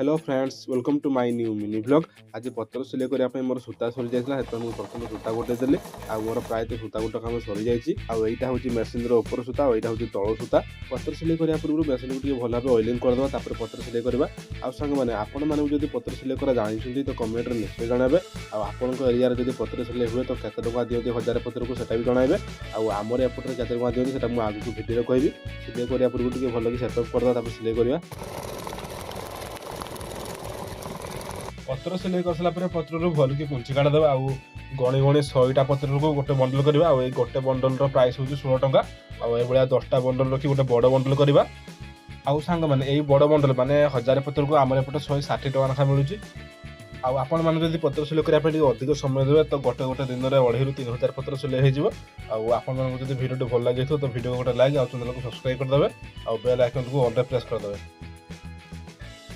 Hello friends welcome to my new mini blog. आज पत्र सिलाई करने मोर सूता सरी जाता है मुझे प्रथम सूता गोटे देली आ मोर प्रायतः सूता गोटा कम सरी जाइए हूँ मेसीन उपर सूता और यहाँ हूँ तल सूता। पत्र सिलाई करने पूर्व मेसीन को भल भाव ऑयलिंग करदे पत्र सिलाई करवा। आउ सांग मैंने आपण मैंने पत्र सिलाई कर जानी तो कमेंट निश्चय जनइबे। आपण एरिया जब पत्र सिलाई हुए तो केते टका दिखती 1000 पत्र को भी जनइबे। आमर एपटे केते टका दिखती है मुझे भिडियो कहबी। सिलाई करने पूर्व भल कि सेटअप करदे सिलाई करवा। पत्र सिलाई कर सारा पत्र भल की कुंची काटिदेवा आउ गणी गणी 100टा पत्र को गोटे बंडल करवा। गोटे बंडल प्राइस हूँ 16 टंका। आया 10टा बंडल रखी गोटे बड़ बंडल करवा। आउ सांग मैंने यही बड़ बंडल माने 1000 पत्र को आम एपटे 160 टका लेखा मिलूँ। आपण मैंने जब पत्र सिलाई करने अधिक समय देवे तो गोटे गोटे दिन में 2,500 ରୁ 3,000 पत्र सिलाई हो। आपण भिडियो भल लगे तो भिडियो गोटे लाइक और चैनल को सब्सक्राइब करदे और बेल आइकन को ऑल प्रेस करदे।